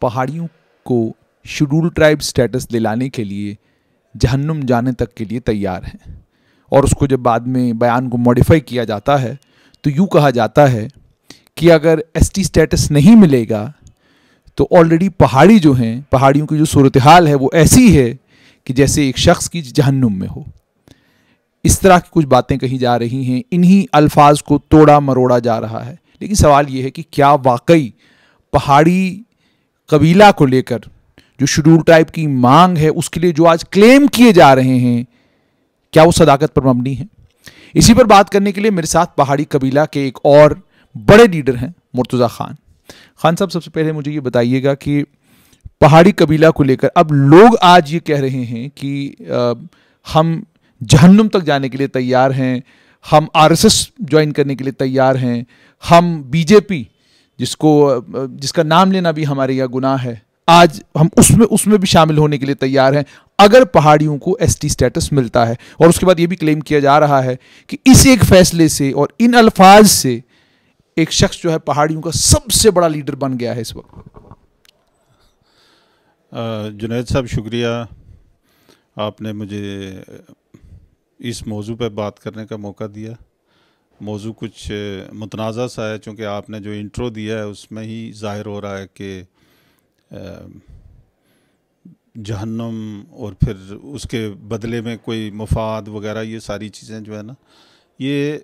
पहाड़ियों को schedule tribe status दिलाने के लिए जहन्नुम जाने तक के लिए तैयार हैं। और उसको जब बाद में बयान को मॉडिफाई किया जाता है तो यूँ कहा जाता है कि अगर एसटी स्टेटस नहीं मिलेगा तो ऑलरेडी पहाड़ी जो हैं, पहाड़ियों की जो सूरत हाल है वो ऐसी है कि जैसे एक शख्स की जहन्नुम में हो। इस तरह की कुछ बातें कही जा रही हैं, इन्हीं अल्फाज को तोड़ा मरोड़ा जा रहा है। लेकिन सवाल ये है कि क्या वाकई पहाड़ी कबीला को लेकर जो शेड्यूल ट्राइब की मांग है उसके लिए जो आज क्लेम किए जा रहे हैं, क्या वो सदाकत पर मबनी है? इसी पर बात करने के लिए मेरे साथ पहाड़ी कबीला के एक और बड़े लीडर हैं, मुर्तज़ा खान। खान साहब, सबसे पहले मुझे ये बताइएगा कि पहाड़ी कबीला को लेकर अब लोग आज ये कह रहे हैं कि हम जहन्नुम तक जाने के लिए तैयार हैं, हम आरएसएस ज्वाइन करने के लिए तैयार हैं, हम बीजेपी जिसका नाम लेना भी हमारे यहाँ गुनाह है, आज हम उसमें भी शामिल होने के लिए तैयार हैं अगर पहाड़ियों को एसटी स्टेटस मिलता है। और उसके बाद ये भी क्लेम किया जा रहा है कि इस एक फैसले से और इन अल्फाज से एक शख्स जो है पहाड़ियों का सबसे बड़ा लीडर बन गया है इस वक्त। जुनैद साहब, शुक्रिया, आपने मुझे इस मौजू पर बात करने का मौका दिया। मौजू कुछ मुतनाज़ा सा है, चूँकि आपने जो इंट्रो दिया है उसमें ही ज़ाहिर हो रहा है कि जहन्नुम और फिर उसके बदले में कोई मफाद वगैरह, ये सारी चीज़ें जो है ना, ये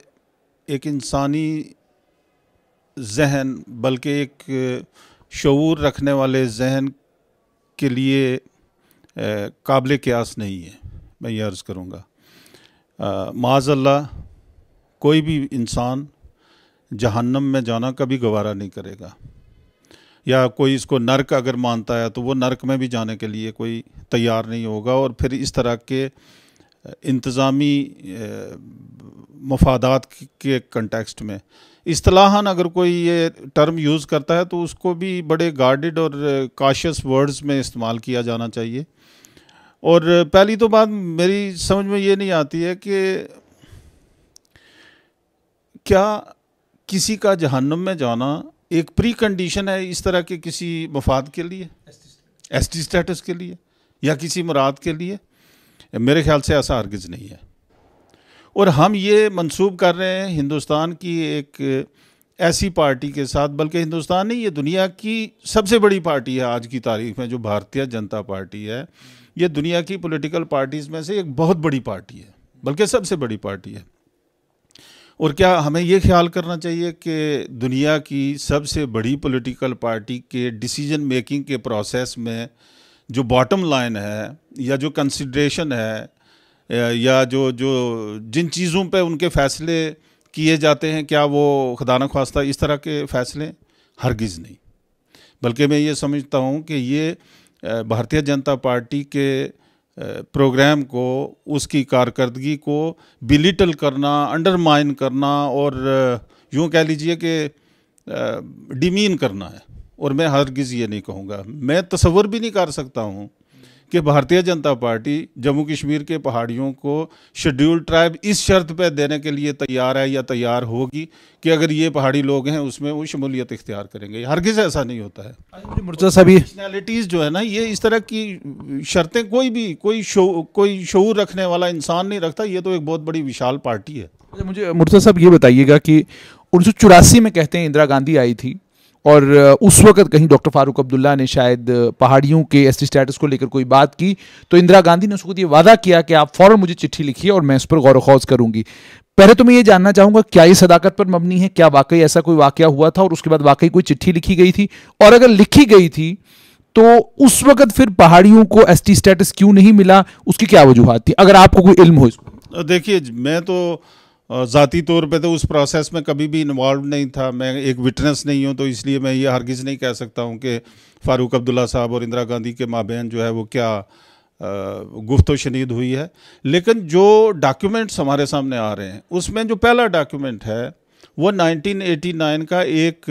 एक इंसानी जहन, बल्कि एक शऊर रखने वाले जहन के लिए काबिल क़यास नहीं है। मैं ये अर्ज़ करूँगा, माज़अल्लाह कोई भी इंसान जहन्नम में जाना कभी गवारा नहीं करेगा, या कोई इसको नर्क अगर मानता है तो वो नर्क में भी जाने के लिए कोई तैयार नहीं होगा। और फिर इस तरह के इंतज़ामी मफादात के कंटेक्स्ट में इस्तिलाहन अगर कोई ये टर्म यूज़ करता है तो उसको भी बड़े गार्डेड और काशियस वर्ड्स में इस्तेमाल किया जाना चाहिए। और पहली तो बात मेरी समझ में ये नहीं आती है कि क्या किसी का जहन्नुम में जाना एक प्री कंडीशन है इस तरह के किसी मफाद के लिए, एसटी स्टेटस के लिए या किसी मुराद के लिए? मेरे ख्याल से ऐसा हरगिज़ नहीं है। और हम ये मंसूब कर रहे हैं हिंदुस्तान की एक ऐसी पार्टी के साथ, बल्कि हिंदुस्तान नहीं, ये दुनिया की सबसे बड़ी पार्टी है आज की तारीख में, जो भारतीय जनता पार्टी है। ये दुनिया की पॉलिटिकल पार्टीज़ में से एक बहुत बड़ी पार्टी है, बल्कि सबसे बड़ी पार्टी है। और क्या हमें ये ख्याल करना चाहिए कि दुनिया की सबसे बड़ी पॉलिटिकल पार्टी के डिसीजन मेकिंग के प्रोसेस में जो बॉटम लाइन है या जो कंसिडरेशन है या जो जिन चीज़ों पे उनके फ़ैसले किए जाते हैं, क्या वो खुदा न ख्वास्ता इस तरह के फ़ैसले? हरगिज़ नहीं। बल्कि मैं ये समझता हूँ कि ये भारतीय जनता पार्टी के प्रोग्राम को, उसकी कारकर्दगी को बिलिटल करना, अंडरमाइन करना और यूँ कह लीजिए कि डिमीन करना है। और मैं हरगिज़ ये नहीं कहूँगा, मैं तसव्वुर भी नहीं कर सकता हूँ कि भारतीय जनता पार्टी जम्मू कश्मीर के पहाड़ियों को शेड्यूल ट्राइब इस शर्त पर देने के लिए तैयार है या तैयार होगी कि अगर ये पहाड़ी लोग हैं उसमें वो शमूलियत इख्तियार करेंगे। हरगिज़ ऐसा नहीं होता है। मुर्तज़ा साहब, पर्सनैलिटीज़ जो है ना, ये इस तरह की शर्तें कोई शऊर रखने वाला इंसान नहीं रखता। ये तो एक बहुत बड़ी विशाल पार्टी है। मुझे मुर्तज़ा साहब ये बताइएगा कि 1984 में कहते हैं इंदिरा गांधी आई थी और उस वक्त कहीं डॉक्टर फारूक अब्दुल्ला ने शायद पहाड़ियों के एसटी स्टेटस को लेकर कोई बात की, तो इंदिरा गांधी ने उसको ये वादा किया कि आप फ़ौरन मुझे चिट्ठी लिखिए और मैं इस पर गौर व खौज करूंगी। पहले तो मैं ये जानना चाहूँगा, क्या ये सदाकत पर मबनी है? क्या वाकई ऐसा कोई वाक़या हुआ था और उसके बाद वाकई कोई चिट्ठी लिखी गई थी? और अगर लिखी गई थी तो उस वक्त फिर पहाड़ियों को एसटी स्टेटस क्यों नहीं मिला? उसकी क्या वजूहत थी, अगर आपको कोई इल्म हो इसको? देखिए, मैं तो ज़ाती तौर पे तो उस प्रोसेस में कभी भी इन्वॉल्व नहीं था। मैं एक विटनेस नहीं हूँ, तो इसलिए मैं ये हरगिज़ नहीं कह सकता हूँ कि फ़ारूक अब्दुल्ला साहब और इंदिरा गांधी के माबैन जो है वो क्या गुफ्तो शनीद हुई है। लेकिन जो डॉक्यूमेंट्स हमारे सामने आ रहे हैं उसमें जो पहला डॉक्यूमेंट है वो 1989 का एक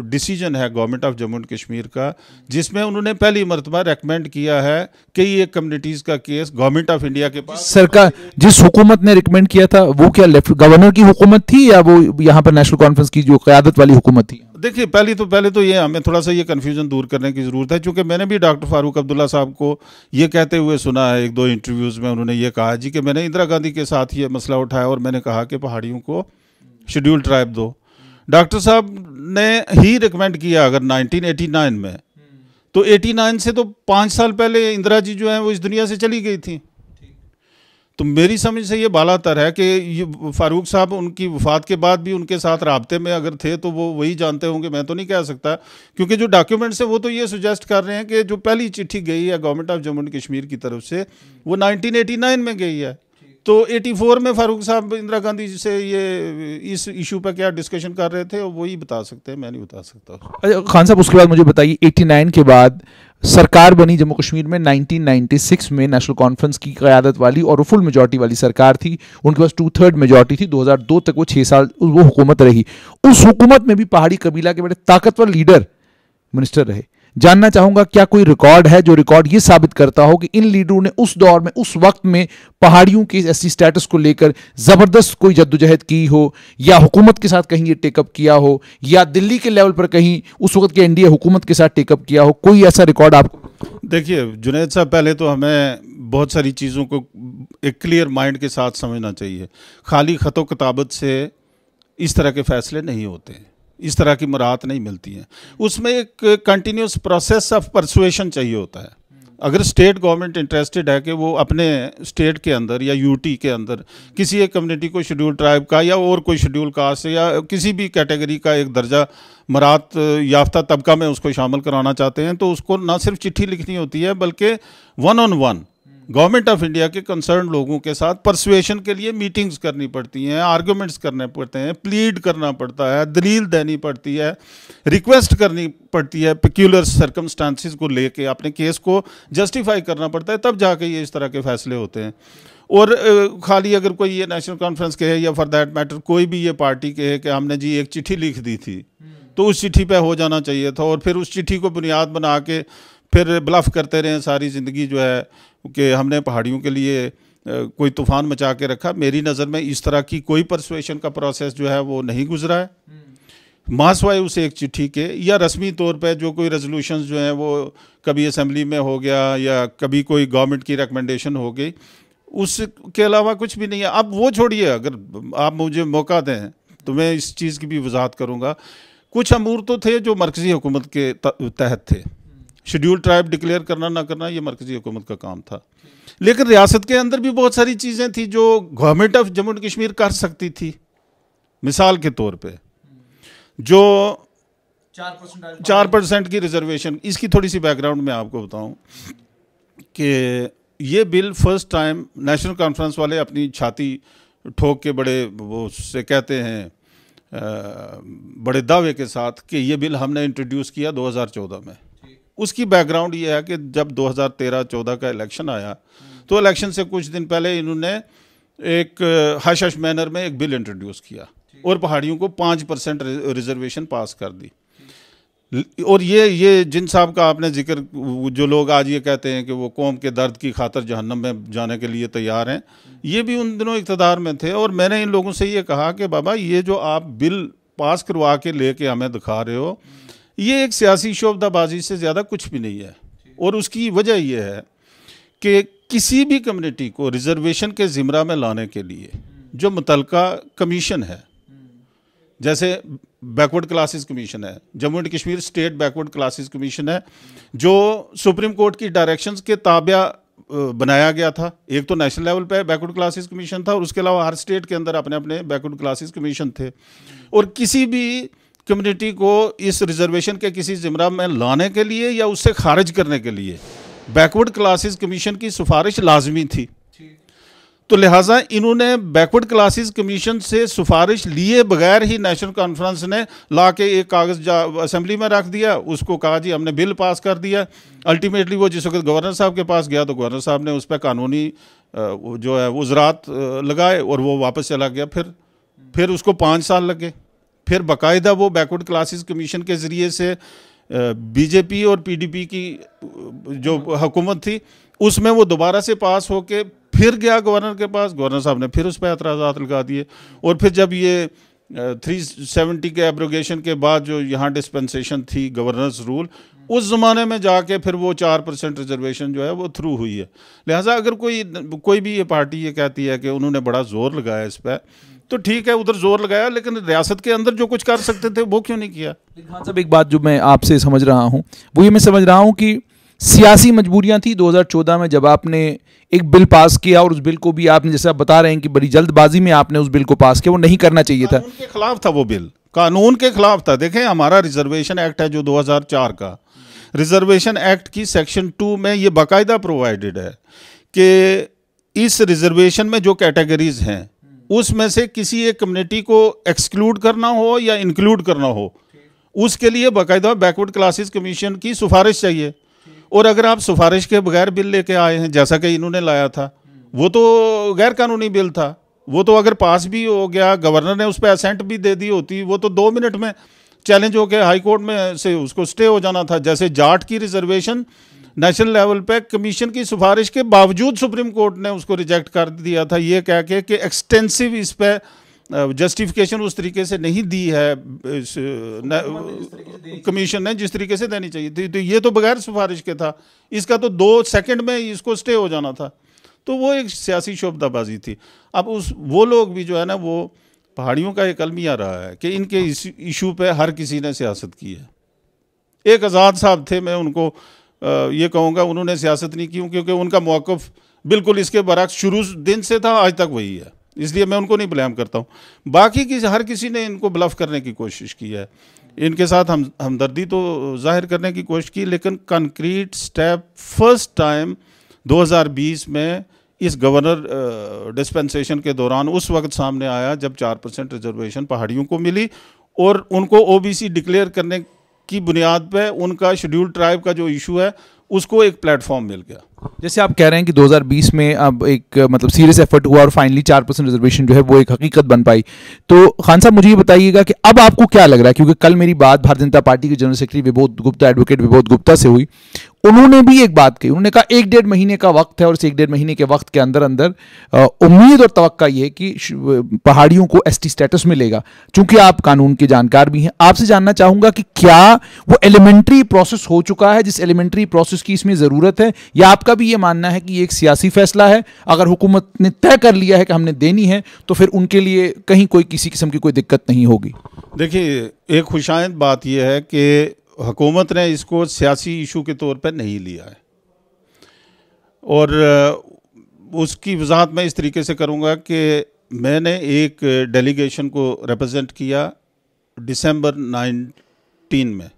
डिसीजन है government of Jammu and Kashmir का, जिसमें उन्होंने पहली मरतबा रेकमेंड किया है कि ये कम्युनिटीज़ का केस गवर्नमेंट ऑफ इंडिया के पास। सरकार जिस हुकूमत ने रिकमेंड किया था वो क्या लेफ्ट गवर्नर की हुकूमत थी या वो यहाँ पर नेशनल कॉन्फ्रेंस की जो क़यादत वाली हुकूमत थी? देखिए पहले तो ये हमें थोड़ा सा ये कन्फ्यूजन दूर करने की ज़रूरत है, क्योंकि मैंने भी डॉक्टर फारूक अब्दुल्ला साहब को ये कहते हुए सुना है एक दो इंटरव्यूज़ में, उन्होंने ये कहा जी कि मैंने इंदिरा गांधी के साथ ये मसला उठाया और मैंने कहा कि पहाड़ियों को शेड्यूल ट्राइब दो। डॉक्टर साहब ने ही रिकमेंड किया अगर 1989 में, तो 89 से तो 5 साल पहले इंदिरा जी जो हैं वो इस दुनिया से चली गई थी। तो मेरी समझ से ये बालातर है कि ये फारूक साहब उनकी वफ़ात के बाद भी उनके साथ राब्ते में अगर थे तो वो वही जानते होंगे, मैं तो नहीं कह सकता, क्योंकि जो डॉक्यूमेंट्स है वो तो ये सुजेस्ट कर रहे हैं कि जो पहली चिट्ठी गई है government of Jammu and Kashmir की तरफ से वो 1989 में गई है। तो 84 में फारूक साहब इंदिरा गांधी जी से ये इस इशू पर क्या डिस्कशन कर रहे थे वही बता सकते हैं, मैं नहीं बता सकता। अच्छा खान साहब, उसके बाद मुझे बताइए 89 के बाद सरकार बनी जम्मू कश्मीर में 1996 में नेशनल कॉन्फ्रेंस की क़यादत वाली, और वो फुल मेजॉरिटी वाली सरकार थी, उनके पास 2/3 मेजॉरिटी थी। 2002 तक वो 6 साल वो हुकूमत रही। उस हुकूमत में भी पहाड़ी कबीला के बड़े ताकतवर लीडर मिनिस्टर रहे। जानना चाहूंगा क्या कोई रिकॉर्ड है जो रिकॉर्ड ये साबित करता हो कि इन लीडरों ने उस दौर में उस वक्त में पहाड़ियों के एससी स्टेटस को लेकर जबरदस्त कोई जद्दोजहद की हो, या हुकूमत के साथ कहीं ये टेकअप किया हो, या दिल्ली के लेवल पर कहीं उस वक्त के एनडीए हुकूमत के साथ टेकअप किया हो? कोई ऐसा रिकॉर्ड आपको? देखिए जुनैद साहब, पहले तो हमें बहुत सारी चीज़ों को एक क्लियर माइंड के साथ समझना चाहिए। खाली खतो किताबत से इस तरह के फैसले नहीं होते हैं, इस तरह की मुराद नहीं मिलती हैं। उसमें एक कंटिन्यूस प्रोसेस ऑफ परसुएशन चाहिए होता है। अगर स्टेट गवर्नमेंट इंटरेस्टेड है कि वो अपने स्टेट के अंदर या यूटी के अंदर किसी एक कम्युनिटी को शेड्यूल ट्राइब का या और कोई शेड्यूल कास्ट या किसी भी कैटेगरी का एक दर्जा मरात याफ्ता तबका में उसको शामिल कराना चाहते हैं, तो उसको ना सिर्फ चिट्ठी लिखनी होती है बल्कि 1-on-1 गवर्नमेंट ऑफ इंडिया के कंसर्न लोगों के साथ परसुएशन के लिए मीटिंग्स करनी पड़ती हैं, आर्गूमेंट्स करने पड़ते हैं, प्लीड करना पड़ता है, दलील देनी पड़ती है, रिक्वेस्ट करनी पड़ती है, पेक्यूलर सर्कमस्टांसिस को लेके अपने केस को जस्टिफाई करना पड़ता है, तब जाके ये इस तरह के फैसले होते हैं। और खाली अगर कोई ये नेशनल कॉन्फ्रेंस कहे या फॉर दैट मैटर कोई भी ये पार्टी कहे कि हमने जी एक चिट्ठी लिख दी थी, तो उस चिट्ठी पे हो जाना चाहिए था, और फिर उस चिट्ठी को बुनियाद बना के फिर ब्लफ करते रहे सारी ज़िंदगी जो है कि हमने पहाड़ियों के लिए कोई तूफ़ान मचा के रखा। मेरी नज़र में इस तरह की कोई परसुएशन का प्रोसेस जो है वो नहीं गुजरा है। मासवाए उसे एक चिट्ठी के या रस्मी तौर पे जो कोई रेजोल्यूशंस जो हैं वो कभी असेंबली में हो गया या कभी कोई गवर्नमेंट की रिकमेंडेशन हो गई, उसके अलावा कुछ भी नहीं है। अब वो छोड़िए, अगर आप मुझे मौका दें तो मैं इस चीज़ की भी वजाहत करूँगा। कुछ अमूर तो थे जो मरकज़ी हुकूमत के तहत थे, शेड्यूल ट्राइब डिक्लेयर करना ना करना ये मरकज़ी हुकूमत का काम था, लेकिन रियासत के अंदर भी बहुत सारी चीज़ें थी जो government of Jammu and Kashmir कर सकती थी। मिसाल के तौर पे जो 4% की रिजर्वेशन, इसकी थोड़ी सी बैकग्राउंड मैं आपको बताऊं कि ये bill first time national conference वाले अपनी छाती ठोक के बड़े वो से कहते हैं बड़े दावे के साथ कि ये बिल हमने इंट्रोड्यूस किया 2014 में। उसकी बैकग्राउंड ये है कि जब 2013-14 का इलेक्शन आया तो इलेक्शन से कुछ दिन पहले इन्होंने एक हश हश मैनर में एक बिल इंट्रोड्यूस किया और पहाड़ियों को 5% रिजर्वेशन पास कर दी। और ये जिन साहब का आपने जिक्र, जो लोग आज ये कहते हैं कि वो कौम के दर्द की खातर जहन्नम में जाने के लिए तैयार हैं, ये भी उन दिनों इक़्तिदार में थे। और मैंने इन लोगों से ये कहा कि बाबा ये जो आप बिल पास करवा के लेके हमें दिखा रहे हो, ये एक सियासी शोबदाबाजी से ज़्यादा कुछ भी नहीं है। और उसकी वजह यह है कि किसी भी कम्युनिटी को रिजर्वेशन के ज़िम्रा में लाने के लिए जो मुतलका कमीशन है, जैसे बैकवर्ड क्लासेस कमीशन है, Jammu and Kashmir state backward classes commission है, जो सुप्रीम कोर्ट की डायरेक्शंस के ताबिया बनाया गया था। एक तो नेशनल लेवल पे बैकवर्ड क्लासेस कमीशन था और उसके अलावा हर स्टेट के अंदर अपने अपने बैकवर्ड क्लासेस कमीशन थे। और किसी भी कम्युनिटी को इस रिजर्वेशन के किसी ज़िम्रा में लाने के लिए या उससे खारिज करने के लिए बैकवर्ड क्लासेस कमीशन की सिफारिश लाजमी थी। तो लिहाजा इन्होंने बैकवर्ड क्लासेस कमीशन से सिफारिश लिए बगैर ही नेशनल कॉन्फ्रेंस ने ला के एक कागज़ असेंबली में रख दिया, उसको कहा जी हमने बिल पास कर दिया। अल्टीमेटली वो जिस वक्त गवर्नर साहब के पास गया तो गवर्नर साहब ने उस पर कानूनी जो है वज़रात लगाए और वो वापस चला गया। फिर उसको 5 साल लगे फिर बाकायदा वो बैकवर्ड क्लासेस कमीशन के ज़रिए से बीजेपी और पीडीपी की जो हुकूमत थी उसमें वो दोबारा से पास होके फिर गया गवर्नर के पास, गवर्नर साहब ने फिर उस पर एतराज़ात लगा दिए। और फिर जब ये 370 के एब्रोगेशन के बाद जो यहाँ डिस्पेंसेशन थी गवर्नर्स रूल, उस ज़माने में जाके फिर वो 4% रिजर्वेशन जो है वो थ्रू हुई है। लिहाजा अगर कोई भी ये पार्टी ये कहती है कि उन्होंने बड़ा ज़ोर लगाया इस पर, तो ठीक है, उधर जोर लगाया, लेकिन रियासत के अंदर जो कुछ कर सकते थे वो क्यों नहीं किया? खान साहब, एक बात जो मैं आपसे समझ रहा हूँ वो ये मैं समझ रहा हूँ कि सियासी मजबूरियां थी 2014 में जब आपने एक बिल पास किया, और उस बिल को भी आपने, जैसे आप बता रहे हैं कि बड़ी जल्दबाजी में आपने उस बिल को पास किया, वो नहीं करना चाहिए था। कानून के खिलाफ था वो बिल, कानून के खिलाफ था। देखें, हमारा रिजर्वेशन एक्ट है जो 2004 का, रिजर्वेशन एक्ट की सेक्शन 2 में ये बाकायदा प्रोवाइडेड है कि इस रिजर्वेशन में जो कैटेगरीज हैं उसमें से किसी एक कम्युनिटी को एक्सक्लूड करना हो या इंक्लूड करना हो, उसके लिए बाकायदा बैकवर्ड क्लासेस कमीशन की सिफारिश चाहिए। और अगर आप सिफारिश के बगैर बिल लेके आए हैं जैसा कि इन्होंने लाया था, वो तो गैर कानूनी बिल था। वो तो अगर पास भी हो गया, गवर्नर ने उस पर असेंट भी दे दी होती, वो तो 2 मिनट में चैलेंज हो के हाई कोर्ट में से उसको स्टे हो जाना था। जैसे जाट की रिजर्वेशन नेशनल लेवल पे कमीशन की सिफारिश के बावजूद सुप्रीम कोर्ट ने उसको रिजेक्ट कर दिया था, ये कह के कि एक्सटेंसिव इस पे जस्टिफिकेशन उस तरीके से नहीं दी है कमीशन ने जिस तरीके से देनी चाहिए थी। तो ये तो बगैर सिफारिश के था, इसका तो 2 सेकंड में इसको स्टे हो जाना था। तो वो एक सियासी शोबदाबाजी थी। अब वो लोग भी जो है ना, वो पहाड़ियों का एक अलमिया रहा है कि इनके इशू पे हर किसी ने सियासत की है। एक आज़ाद साहब थे, मैं उनको ये कहूँगा उन्होंने सियासत नहीं की क्योंकि उनका मौक़िफ़ बिल्कुल इसके बरक्स शुरू दिन से था, आज तक वही है, इसलिए मैं उनको नहीं ब्लेम करता हूँ। बाकी हर किसी ने इनको ब्लफ करने की कोशिश की है, इनके साथ हमदर्दी तो जाहिर करने की कोशिश की, लेकिन कंक्रीट स्टेप फर्स्ट टाइम 2020 में इस गवर्नर डिस्पेंसेशन के दौरान उस वक्त सामने आया जब 4% रिजर्वेशन पहाड़ियों को मिली और उनको ओबीसी डिक्लेयर करने की बुनियाद पे उनका शेड्यूल्ड ट्राइब का जो इशू है उसको एक प्लेटफॉर्म मिल गया। जैसे आप कह रहे हैं कि 2020 में अब एक मतलब सीरियस एफर्ट हुआ और फाइनली 4% रिजर्वेशन जो है वो एक हकीकत बन पाई। तो खान साहब मुझे ये बताइएगा कि अब आपको क्या लग रहा है, क्योंकि कल मेरी बात भारतीय जनता पार्टी के general secretary Vibodh Gupta, advocate Vibodh Gupta से हुई। उन्होंने भी एक बात कही, उन्होंने कहा 1-1.5 महीने का वक्त है और इस 1-1.5 महीने के वक्त के अंदर अंदर उम्मीद और तवक्का ये है कि पहाड़ियों को एसटी स्टेटस मिलेगा। चूंकि आप कानून के जानकार भी हैं, आपसे जानना चाहूंगा कि क्या वो एलिमेंट्री प्रोसेस हो चुका है जिस एलिमेंट्री प्रोसेस की इसमें जरूरत है, या आपका भी ये मानना है कि ये एक सियासी फैसला है, अगर हुकूमत ने तय कर लिया है कि हमने देनी है तो फिर उनके लिए कहीं कोई किसी किस्म की कोई दिक्कत नहीं होगी? देखिए, एक खुशाइंद बात यह है कि हुकूमत ने इसको सियासी इशू के तौर पर नहीं लिया है, और उसकी वजाहत मैं इस तरीके से करूँगा कि मैंने एक डेलीगेशन को रिप्रेजेंट किया दिसंबर 19 में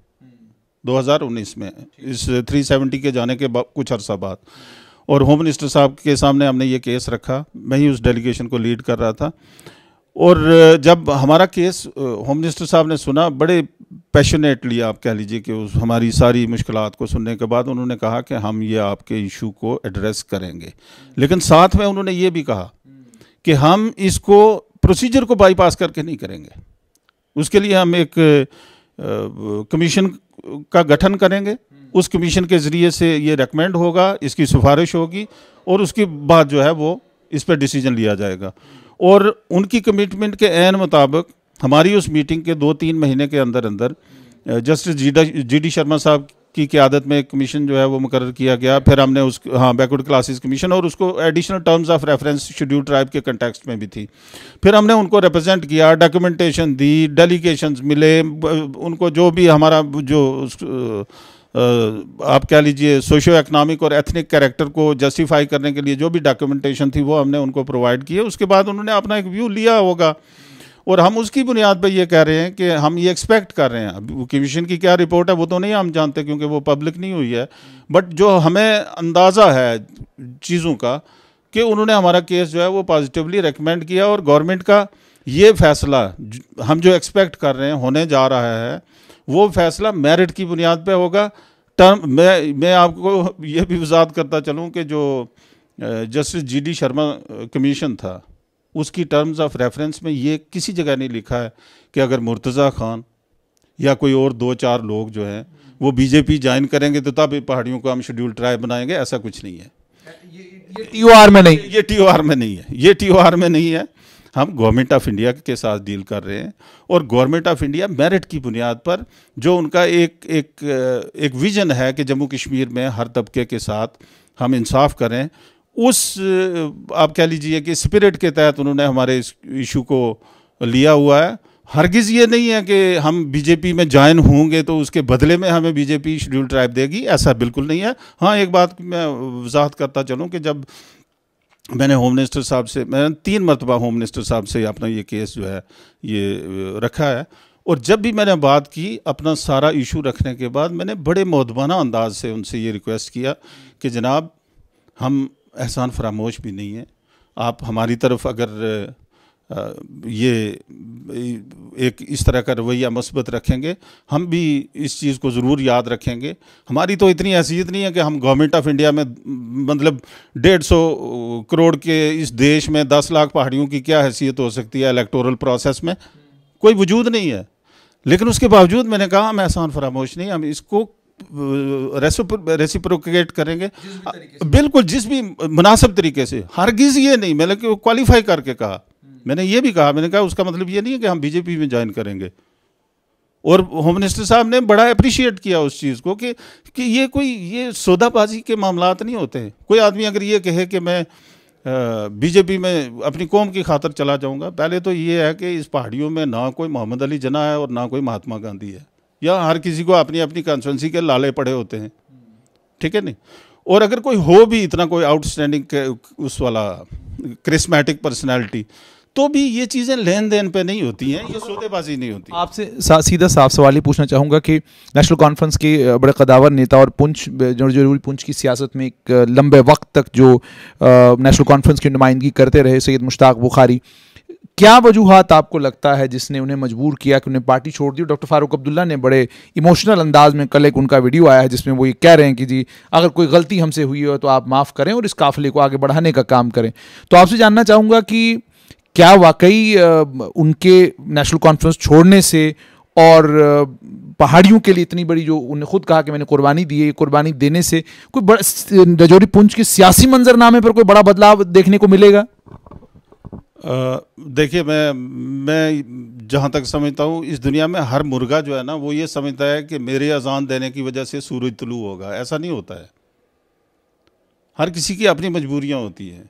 2019 में, इस 370 के जाने के कुछ अरसा बाद, और होम मिनिस्टर साहब के सामने हमने ये केस रखा। मैं ही उस डेलीगेशन को लीड कर रहा था, और जब हमारा केस होम मिनिस्टर साहब ने सुना, बड़े पैशनेटली आप कह लीजिए कि उस हमारी सारी मुश्किलात को सुनने के बाद उन्होंने कहा कि हम ये आपके इशू को एड्रेस करेंगे, लेकिन साथ में उन्होंने ये भी कहा कि हम इसको प्रोसीजर को बाईपास करके नहीं करेंगे, उसके लिए हम एक कमीशन का गठन करेंगे, उस कमीशन के ज़रिए से ये रेकमेंड होगा, इसकी सिफारिश होगी, और उसके बाद जो है वो इस पर डिसीजन लिया जाएगा। और उनकी कमिटमेंट के ऐन मुताबिक हमारी उस मीटिंग के 2-3 महीने के अंदर अंदर जस्टिस जी.डी. शर्मा साहब की क़यादत में एक कमीशन जो है वो मुकर्रर किया गया। फिर हमने बैकवर्ड क्लासेस कमीशन, और उसको additional terms of reference scheduled tribe के कंटेक्स्ट में भी थी। फिर हमने उनको रिप्रेजेंट किया, डॉक्यूमेंटेशन दी, डेलीगेशंस मिले, उनको जो भी हमारा जो आप कह लीजिए सोशो इकनॉमिक और एथनिक कैरेक्टर को जस्टिफाई करने के लिए जो भी डॉक्यूमेंटेशन थी वो हमने उनको प्रोवाइड किए। उसके बाद उन्होंने अपना एक व्यू लिया होगा, और हम उसकी बुनियाद पर ये कह रहे हैं कि हम ये एक्सपेक्ट कर रहे हैं। अब कमीशन की क्या रिपोर्ट है वो तो नहीं हम जानते क्योंकि वो पब्लिक नहीं हुई है, बट जो हमें अंदाज़ा है चीज़ों का कि उन्होंने हमारा केस जो है वो पॉजिटिवली रिकमेंड किया, और गवर्नमेंट का ये फैसला हम जो एक्सपेक्ट कर रहे हैं होने जा रहा है वो फैसला मेरिट की बुनियाद पे होगा। मैं आपको ये भी वजाहत करता चलूँ कि जो जस्टिस जी.डी. शर्मा कमीशन था उसकी टर्म्स ऑफ रेफरेंस में ये किसी जगह नहीं लिखा है कि अगर मुर्तज़ा खान या कोई और 2-4 लोग जो हैं वो बीजेपी ज्वाइन करेंगे तो तब पहाड़ियों को हम शेड्यूल ट्राइब बनाएंगे, ऐसा कुछ नहीं है। ये TOR में नहीं, ये TOR में नहीं है, ये TOR में नहीं है। हम गवर्नमेंट ऑफ इंडिया के साथ डील कर रहे हैं और गवर्नमेंट ऑफ इंडिया मेरिट की बुनियाद पर जो उनका एक विजन है कि जम्मू कश्मीर में हर तबके के साथ हम इंसाफ करें, उस आप कह लीजिए कि स्पिरिट के तहत उन्होंने हमारे इस इशू को लिया हुआ है। हरगिज़ ये नहीं है कि हम बीजेपी में ज्वाइन होंगे तो उसके बदले में हमें बीजेपी शेड्यूल ट्राइब देगी, ऐसा बिल्कुल नहीं है। हाँ, एक बात मैं वजाहत करता चलूँ कि जब मैंने होम मिनिस्टर साहब से, मैंने 3 मरतबा होम मिनिस्टर साहब से अपना ये केस जो है ये रखा है, और जब भी मैंने बात की अपना सारा इशू रखने के बाद मैंने बड़े मौदबाना अंदाज से उनसे ये रिक्वेस्ट किया कि जनाब हम एहसान फरामोश भी नहीं है, आप हमारी तरफ अगर ये एक इस तरह का रवैया मस्बत रखेंगे हम भी इस चीज़ को ज़रूर याद रखेंगे। हमारी तो इतनी हैसियत नहीं है कि हम गवर्नमेंट ऑफ इंडिया में मतलब 150 करोड़ के इस देश में 10 लाख पहाड़ियों की क्या हैसियत हो सकती है इलेक्टोरल प्रोसेस में, कोई वजूद नहीं है। लेकिन उसके बावजूद मैंने कहा हम एहसान फरामोश नहीं, हम इसको रेसिप्रोकेट करेंगे बिल्कुल जिस भी मुनासिब तरीके से। हरगिज़ ये नहीं, मैंने क्वालिफाई करके कहा, मैंने ये भी कहा, मैंने कहा उसका मतलब ये नहीं है कि हम बीजेपी में ज्वाइन करेंगे। और होम मिनिस्टर साहब ने बड़ा अप्रिशिएट किया उस चीज़ को कि ये सौदाबाजी के मामलात नहीं होते। कोई आदमी अगर ये कहे कि मैं बीजेपी में अपनी कौम की खातर चला जाऊंगा, पहले तो ये है कि इस पहाड़ियों में ना कोई मोहम्मद अली जना है और ना कोई महात्मा गांधी है, या हर किसी को अपनी अपनी कॉन्स्टिट्यूंसी के लाले पड़े होते हैं, ठीक है नहीं। और अगर कोई हो भी इतना कोई आउटस्टैंडिंग उस वाला क्रिस्मेटिक पर्सनैलिटी, तो भी ये चीज़ें लेन देन पे नहीं होती हैं, ये सौदेबाजी नहीं होती। आपसे सीधा साफ सवाल ही पूछना चाहूँगा कि नेशनल कॉन्फ्रेंस के बड़े कदावर नेता और पुंछ जरूरी पुंछ की सियासत में एक लंबे वक्त तक जो नेशनल कॉन्फ्रेंस की नुमाइंदगी करते रहे सैयद मुश्ताक बुखारी, क्या वजूहात आपको लगता है जिसने उन्हें मजबूर किया कि उन्हें पार्टी छोड़ दी? डॉक्टर फारूक अब्दुल्ला ने बड़े इमोशनल अंदाज में कल एक उनका वीडियो आया है जिसमें वो ये कह रहे हैं कि जी अगर कोई गलती हमसे हुई हो तो आप माफ़ करें और इस काफिले को आगे बढ़ाने का काम करें। तो आपसे जानना चाहूँगा कि क्या वाकई उनके नेशनल कॉन्फ्रेंस छोड़ने से और पहाड़ियों के लिए इतनी बड़ी जो उन्हें खुद कहा कि मैंने कुर्बानी दी है, कुर्बानी देने से कोई बड़ा राजौरी पुंछ के सियासी मंजरनामे पर कोई बड़ा बदलाव देखने को मिलेगा? देखिए, मैं जहाँ तक समझता हूँ इस दुनिया में हर मुर्गा जो है ना वो ये समझता है कि मेरे अजान देने की वजह से सूरज तुलू होगा। ऐसा नहीं होता है। हर किसी की अपनी मजबूरियाँ होती हैं।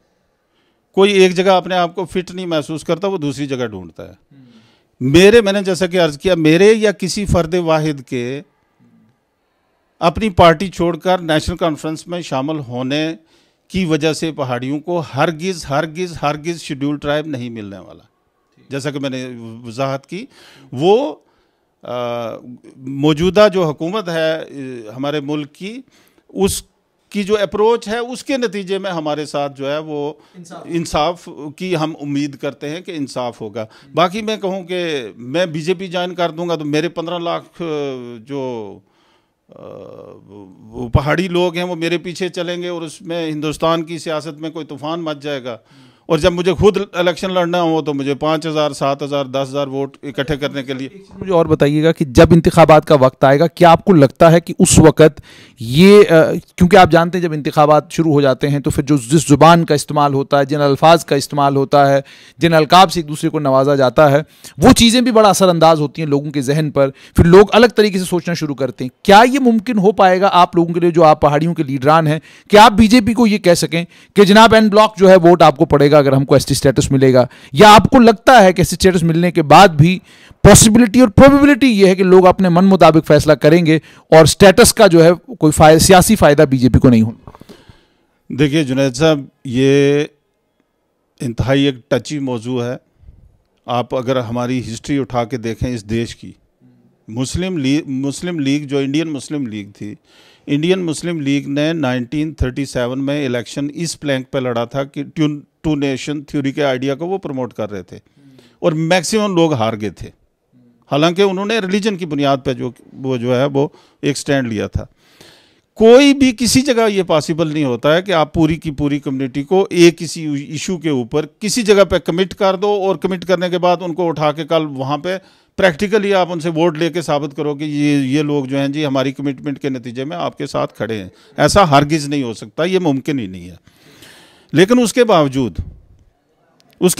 कोई एक जगह अपने आप को फिट नहीं महसूस करता, वो दूसरी जगह ढूंढता है। मैंने जैसा कि अर्ज किया, मेरे या किसी फर्द वाहिद के अपनी पार्टी छोड़कर नेशनल कॉन्फ्रेंस में शामिल होने की वजह से पहाड़ियों को हरगिज़ शेड्यूल ट्राइब नहीं मिलने वाला। जैसा कि मैंने वजाहत की, वो मौजूदा जो हुकूमत है हमारे मुल्क की, उसकी जो अप्रोच है उसके नतीजे में हमारे साथ जो है वो इंसाफ की हम उम्मीद करते हैं कि इंसाफ होगा। बाकी मैं कहूँ कि मैं बीजेपी ज्वाइन कर दूंगा तो मेरे 15 लाख जो वो पहाड़ी लोग हैं वो मेरे पीछे चलेंगे और उसमें हिंदुस्तान की सियासत में कोई तूफान मच जाएगा। और जब मुझे खुद इलेक्शन लड़ना हो तो मुझे 5,000, 7,000, 10,000 वोट इकट्ठे करने के लिए। मुझे और बताइएगा कि जब इंतखाबात का वक्त आएगा, क्या आपको लगता है कि उस वक्त ये क्योंकि आप जानते हैं जब इंतखाबात शुरू हो जाते हैं तो फिर जो जिस ज़ुबान का इस्तेमाल होता है, जिन अल्फाज का इस्तेमाल होता है, जिन अलकाब से एक दूसरे को नवाजा जाता है, वो चीज़ें भी बड़ा असरअंदाज होती हैं लोगों के जहन पर। फिर लोग अलग तरीके से सोचना शुरू करते हैं। क्या ये मुमकिन हो पाएगा आप लोगों के लिए, जो आप पहाड़ियों के लीडरान हैं, कि आप बीजेपी को ये कह सकें कि जनाब एन ब्लॉक जो है वोट आपको पड़ेगा अगर हमको एसटी स्टेटस मिलेगा? या आपको लगता है कि एसटी स्टेटस मिलने के बाद भी पॉसिबिलिटी और प्रोबेबिलिटी ये है कि लोग अपने मन मुताबिक फैसला करेंगे और स्टेटस का जो है कोई सियासी फायदा बीजेपी को नहीं हो? देखिए जुनैद साहब, ये इंतहाई एक टची मौजू है। आप अगर हमारी हिस्ट्री उठा के देखें इस देश की, मुस्लिम लीग जो इंडियन मुस्लिम लीग थी, इंडियन मुस्लिम लीग ने 1937 में इलेक्शन इस प्लैंक पे लड़ा था कि टू नेशन थ्योरी के आइडिया को वो प्रमोट कर रहे थे और मैक्सिमम लोग हार गए थे। हालांकि उन्होंने रिलीजन की बुनियाद पे जो है वो एक स्टैंड लिया था। कोई भी किसी जगह ये पॉसिबल नहीं होता है कि आप पूरी की पूरी कम्युनिटी को एक किसी इशू के ऊपर किसी जगह पे कमिट कर दो और कमिट करने के बाद उनको उठा के कल वहाँ पे प्रैक्टिकली आप उनसे वोट लेके साबित करो कि ये लोग जो हैं जी हमारी कमिटमेंट के नतीजे में आपके साथ खड़े हैं। ऐसा हरगिज़ नहीं हो सकता, ये मुमकिन ही नहीं है। लेकिन उसके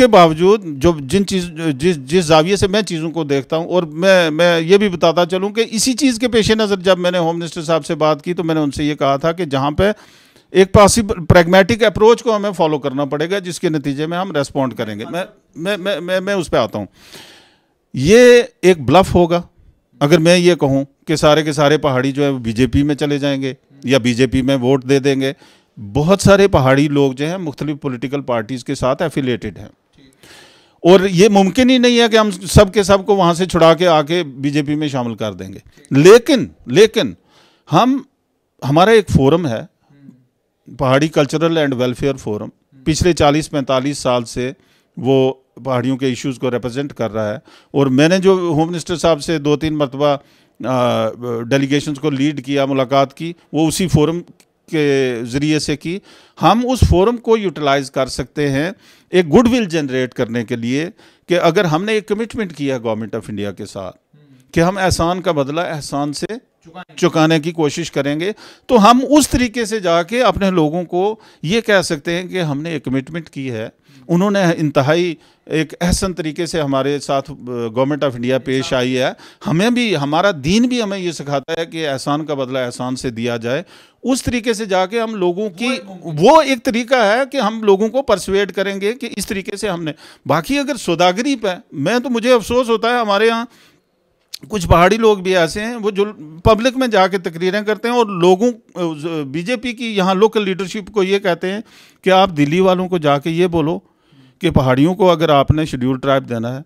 बावजूद जो जिस जाविये से मैं चीज़ों को देखता हूँ, और मैं ये भी बताता चलूँ कि इसी चीज़ के पेश नज़र जब मैंने होम मिनिस्टर साहब से बात की तो मैंने उनसे ये कहा था कि जहाँ पे एक पॉसिबल प्रैग्मेटिक अप्रोच को हमें फॉलो करना पड़ेगा जिसके नतीजे में हम रेस्पॉन्ड करेंगे। मैं उस पर आता हूँ। ये एक ब्लफ होगा अगर मैं ये कहूँ कि सारे के सारे पहाड़ी जो है बीजेपी में चले जाएंगे या बीजेपी में वोट दे देंगे। बहुत सारे पहाड़ी लोग जो हैं मुख्तलिफ पॉलिटिकल पार्टीज़ के साथ एफिलेटेड हैं, और ये मुमकिन ही नहीं है कि हम सब के सब को वहाँ से छुड़ा के आके बीजेपी में शामिल कर देंगे। लेकिन हमारा एक फोरम है, पहाड़ी कल्चरल एंड वेलफेयर फोरम, पिछले 40-45 साल से वो पहाड़ियों के इश्यूज़ को रिप्रेजेंट कर रहा है। और मैंने जो होम मिनिस्टर साहब से 2-3 मरतबा डेलीगेशंस को लीड किया, मुलाकात की, वो उसी फोरम के ज़रिए से की। हम उस फोरम को यूटिलाइज़ कर सकते हैं एक गुडविल जनरेट करने के लिए कि अगर हमने एक कमिटमेंट किया गवर्नमेंट ऑफ इंडिया के साथ कि हम एहसान का बदला एहसान से चुकाने की कोशिश करेंगे, तो हम उस तरीके से जाके अपने लोगों को ये कह सकते हैं कि हमने एक कमिटमेंट की है। उन्होंने इंतहाई एक अहसन तरीके से हमारे साथ गवर्नमेंट ऑफ इंडिया पेश आई है। हमें भी, हमारा दीन भी हमें ये सिखाता है कि एहसान का बदला एहसान से दिया जाए। उस तरीके से जाके हम लोगों की, वो एक तरीका है कि हम लोगों को परसुएड करेंगे कि इस तरीके से हमने। बाकी अगर सौदागरी पे, मुझे अफसोस होता है हमारे यहाँ कुछ पहाड़ी लोग भी ऐसे हैं वो जो पब्लिक में जाके तकरीरें करते हैं और लोगों, बीजेपी की यहाँ लोकल लीडरशिप को ये कहते हैं कि आप दिल्ली वालों को जाके ये बोलो कि पहाड़ियों को अगर आपने शेड्यूल ट्राइब देना है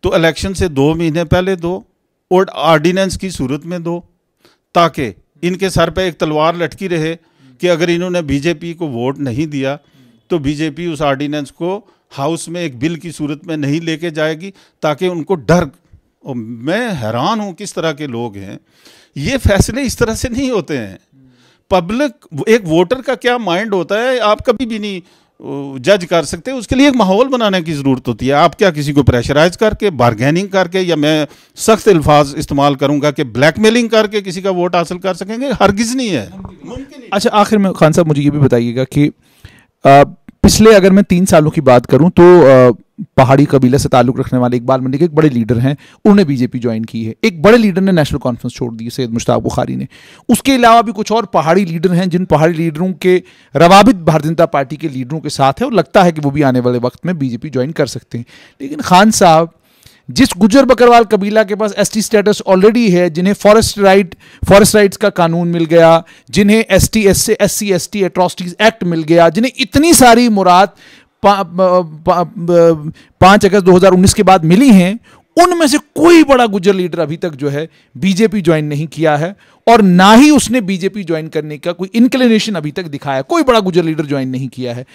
तो इलेक्शन से 2 महीने पहले दो और ऑर्डिनेंस की सूरत में दो, ताकि इनके सर पे एक तलवार लटकी रहे कि अगर इन्होंने बीजेपी को वोट नहीं दिया तो बीजेपी उस ऑर्डिनेंस को हाउस में एक बिल की सूरत में नहीं लेके जाएगी, ताकि उनको डर। और मैं हैरान हूँ किस तरह के लोग हैं। ये फैसले इस तरह से नहीं होते हैं। पब्लिक, एक वोटर का क्या माइंड होता है आप कभी भी नहीं जज कर सकते। उसके लिए एक माहौल बनाने की ज़रूरत होती है। आप क्या किसी को प्रेशराइज करके, बारगेनिंग करके, या मैं सख्त अल्फाज इस्तेमाल करूंगा कि ब्लैकमेलिंग करके किसी का वोट हासिल कर सकेंगे? हरगिज़ नहीं है। अच्छा, आखिर में खान साहब मुझे ये भी बताइएगा कि पिछले, अगर मैं 3 सालों की बात करूं तो पहाड़ी कबीले से ताल्लुक रखने वाले इकबाल मंडी के एक बड़े लीडर हैं, उन्होंने बीजेपी ज्वाइन की है। एक बड़े लीडर ने नेशनल कॉन्फ्रेंस छोड़ दी, सैयद मुश्ताक बुखारी ने। उसके अलावा भी कुछ और पहाड़ी लीडर हैं जिन पहाड़ी लीडरों के रवाबित भारतीय जनता पार्टी के लीडरों के साथ है और लगता है कि वो भी आने वाले वक्त में बीजेपी ज्वाइन कर सकते हैं। लेकिन खान साहब, जिस गुज्जर बकरवाल कबीला के पास एसटी स्टेटस ऑलरेडी है, जिन्हें फॉरेस्ट राइट्स का कानून मिल गया, जिन्हें एससी एसटी एट्रॉसिटीज एक्ट मिल गया, जिन्हें इतनी सारी मुराद 5 अगस्त 2019 के बाद मिली हैं, उनमें से कोई बड़ा गुज्जर लीडर अभी तक जो है बीजेपी ज्वाइन नहीं किया है और ना ही उसने बीजेपी ज्वाइन करने का कोई इंक्लिनेशन अभी तक दिखाया। कोई बड़ा गुज्जर लीडर ज्वाइन नहीं किया है।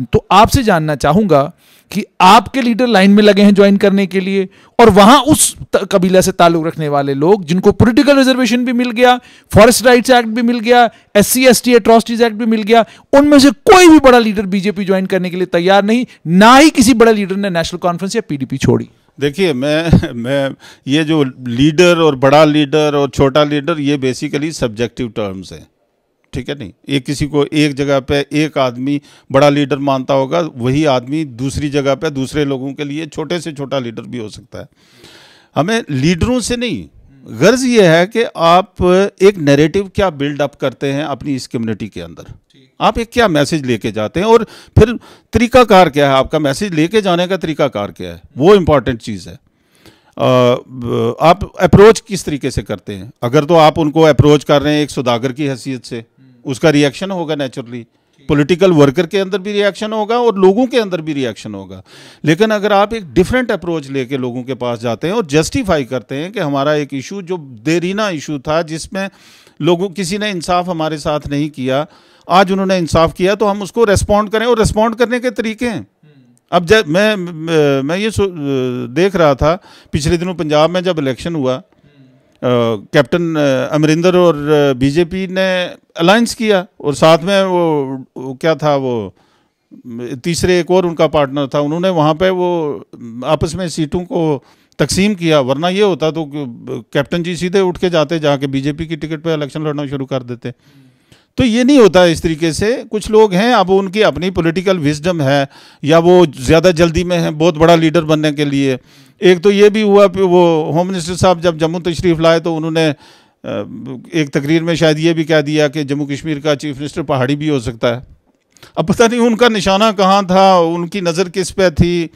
तो आपसे जानना चाहूंगा कि आपके लीडर लाइन में लगे हैं ज्वाइन करने के लिए, और वहां उस कबीला से ताल्लुक रखने वाले लोग जिनको पॉलिटिकल रिजर्वेशन भी मिल गया, फॉरेस्ट राइट्स एक्ट भी मिल गया, एससी एसटी एट्रॉसिटीज एक्ट भी मिल गया, उनमें से कोई भी बड़ा लीडर बीजेपी ज्वाइन करने के लिए तैयार नहीं, ना ही किसी बड़े लीडर ने नेशनल कॉन्फ्रेंस या पीडीपी छोड़ी। देखिए, मैं ये जो लीडर और बड़ा लीडर और छोटा लीडर, ये बेसिकली सब्जेक्टिव टर्म्स हैं, ठीक है नहीं। एक किसी को एक जगह पे एक आदमी बड़ा लीडर मानता होगा, वही आदमी दूसरी जगह पे दूसरे लोगों के लिए छोटे से छोटा लीडर भी हो सकता है। हमें लीडरों से नहीं, गर्ज ये है कि आप एक नैरेटिव क्या बिल्डअप करते हैं अपनी इस कम्युनिटी के अंदर, आप एक क्या मैसेज लेके जाते हैं, और फिर तरीकाकार क्या है, आपका मैसेज लेके जाने का तरीकाकार क्या है, वो इम्पॉर्टेंट चीज़ है। आप अप्रोच किस तरीके से करते हैं। अगर तो आप उनको अप्रोच कर रहे हैं एक सौदागर की हैसियत से, उसका रिएक्शन होगा नेचुरली, पॉलिटिकल वर्कर के अंदर भी रिएक्शन होगा और लोगों के अंदर भी रिएक्शन होगा। लेकिन अगर आप एक डिफरेंट अप्रोच लेके लोगों के पास जाते हैं और जस्टिफाई करते हैं कि हमारा एक इशू जो देरीना इशू था, जिसमें लोगों, किसी ने इंसाफ हमारे साथ नहीं किया, आज उन्होंने इंसाफ किया, तो हम उसको रेस्पॉन्ड करें। और रेस्पॉन्ड करने के तरीके हैं। अब जब मैं ये देख रहा था पिछले दिनों पंजाब में जब इलेक्शन हुआ, कैप्टन अमरिंदर और बीजेपी ने अलायंस किया, और साथ में वो क्या था, वो तीसरे एक और उनका पार्टनर था, उन्होंने वहाँ पे वो आपस में सीटों को तकसीम किया। वरना ये होता तो कैप्टन जी सीधे उठ के जाते, जाके बीजेपी की टिकट पे इलेक्शन लड़ना शुरू कर देते। तो ये नहीं होता इस तरीके से। कुछ लोग हैं, अब उनकी अपनी पॉलिटिकल विजडम है, या वो ज़्यादा जल्दी में है बहुत बड़ा लीडर बनने के लिए। एक तो ये भी हुआ, वो होम मिनिस्टर साहब जब जम्मू तशरीफ़ लाए तो उन्होंने एक तकरीर में शायद ये भी कह दिया कि जम्मू कश्मीर का चीफ मिनिस्टर पहाड़ी भी हो सकता है। अब पता नहीं उनका निशाना कहाँ था, उनकी नज़र किस पे थी।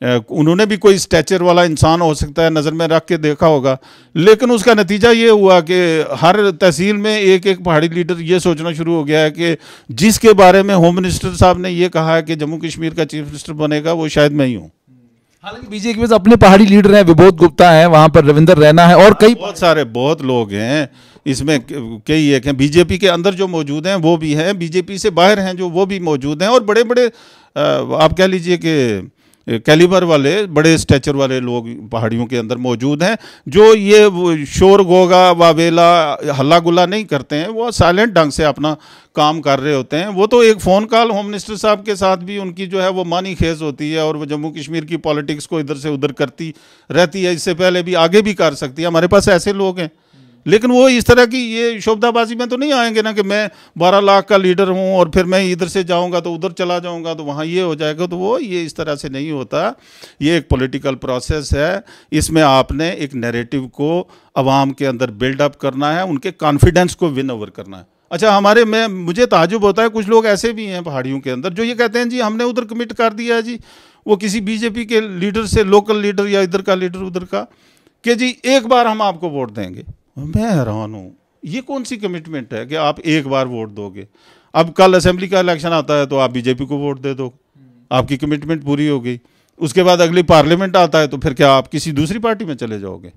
उन्होंने भी कोई स्टैचर वाला इंसान हो सकता है नज़र में रख के देखा होगा, लेकिन उसका नतीजा ये हुआ कि हर तहसील में एक एक पहाड़ी लीडर ये सोचना शुरू हो गया है कि जिसके बारे में होम मिनिस्टर साहब ने ये कहा है कि जम्मू कश्मीर का चीफ मिनिस्टर बनेगा, वो शायद मैं ही हूँ। हालांकि बीजेपी के पास अपने पहाड़ी लीडर हैं, विबोध गुप्ता हैं, वहां पर रविंदर रैना है, और कई बहुत लोग हैं इसमें। कई एक हैं बीजेपी के अंदर जो मौजूद हैं, वो भी हैं बीजेपी से बाहर हैं जो वो भी मौजूद हैं, और बड़े बड़े आप कह लीजिए कि कैलिबर वाले, बड़े स्टैचर वाले लोग पहाड़ियों के अंदर मौजूद हैं, जो ये शोर गोगा वावेला हल्ला गुल्ला नहीं करते हैं। वो साइलेंट ढंग से अपना काम कर रहे होते हैं। वो तो एक फ़ोन कॉल होम मिनिस्टर साहब के साथ भी उनकी जो है वो मानी खेज होती है, और वो जम्मू कश्मीर की पॉलिटिक्स को इधर से उधर करती रहती है। इससे पहले भी आगे भी कर सकती है। हमारे पास ऐसे लोग हैं, लेकिन वो इस तरह की ये शोबदाबाजी में तो नहीं आएंगे ना कि मैं 12 लाख का लीडर हूँ और फिर मैं इधर से जाऊँगा तो उधर चला जाऊँगा तो वहाँ ये हो जाएगा। तो वो ये इस तरह से नहीं होता। ये एक पॉलिटिकल प्रोसेस है। इसमें आपने एक नैरेटिव को आवाम के अंदर बिल्डअप करना है, उनके कॉन्फिडेंस को विन ओवर करना है। अच्छा, मुझे ताजुब होता है, कुछ लोग ऐसे भी हैं पहाड़ियों के अंदर जो ये कहते हैं जी हमने उधर कमिट कर दिया है जी, वो किसी बीजेपी के लीडर से, लोकल लीडर या इधर का लीडर उधर का, कि जी एक बार हम आपको वोट देंगे। मैं हैरान हूँ, ये कौन सी कमिटमेंट है कि आप एक बार वोट दोगे? अब कल असेंबली का इलेक्शन आता है तो आप बीजेपी को वोट दे दो, आपकी कमिटमेंट पूरी हो गई। उसके बाद अगली पार्लियामेंट आता है तो फिर क्या आप किसी दूसरी पार्टी में चले जाओगे?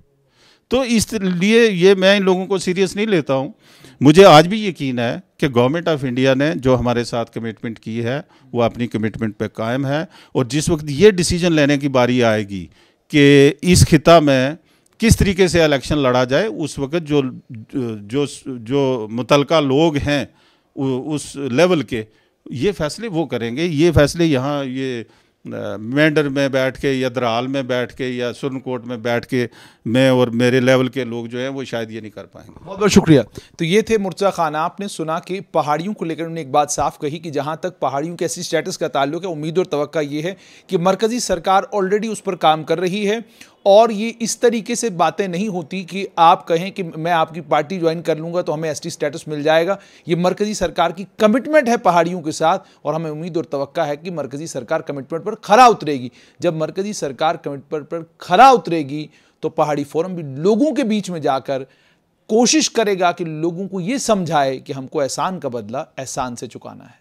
तो इसलिए ये मैं इन लोगों को सीरियस नहीं लेता हूँ। मुझे आज भी यकीन है कि गवर्नमेंट ऑफ इंडिया ने जो हमारे साथ कमिटमेंट की है वो अपनी कमिटमेंट पे कायम है। और जिस वक्त ये डिसीजन लेने की बारी आएगी कि इस खिता में किस तरीके से इलेक्शन लड़ा जाए, उस वक्त जो जो जो मुतलका लोग हैं उस लेवल के, ये फैसले वो करेंगे। ये फैसले यहाँ ये मेंढर में बैठ के या दराल में बैठ के या सुरनकोट में बैठ के मैं और मेरे लेवल के लोग जो हैं वो शायद ये नहीं कर पाएंगे। बहुत बहुत शुक्रिया। तो ये थे मुर्तज़ा खान। आपने सुना कि पहाड़ियों को लेकर उन्होंने एक बात साफ कही कि जहां तक पहाड़ियों के एससी स्टेटस का ताल्लुक है, उम्मीद और तवक्का ये है कि मरकज़ी सरकार ऑलरेडी उस पर काम कर रही है, और ये इस तरीके से बातें नहीं होती कि आप कहें कि मैं आपकी पार्टी ज्वाइन कर लूँगा तो हमें एसटी स्टेटस मिल जाएगा। ये मरकज़ी सरकार की कमिटमेंट है पहाड़ियों के साथ, और हमें उम्मीद और तवक्का है कि मरकज़ी सरकार कमिटमेंट पर खरा उतरेगी। जब मरकज़ी सरकार कमिटमेंट पर खरा उतरेगी तो पहाड़ी फोरम भी लोगों के बीच में जाकर कोशिश करेगा कि लोगों को ये समझाए कि हमको एहसान का बदला एहसान से चुकाना है।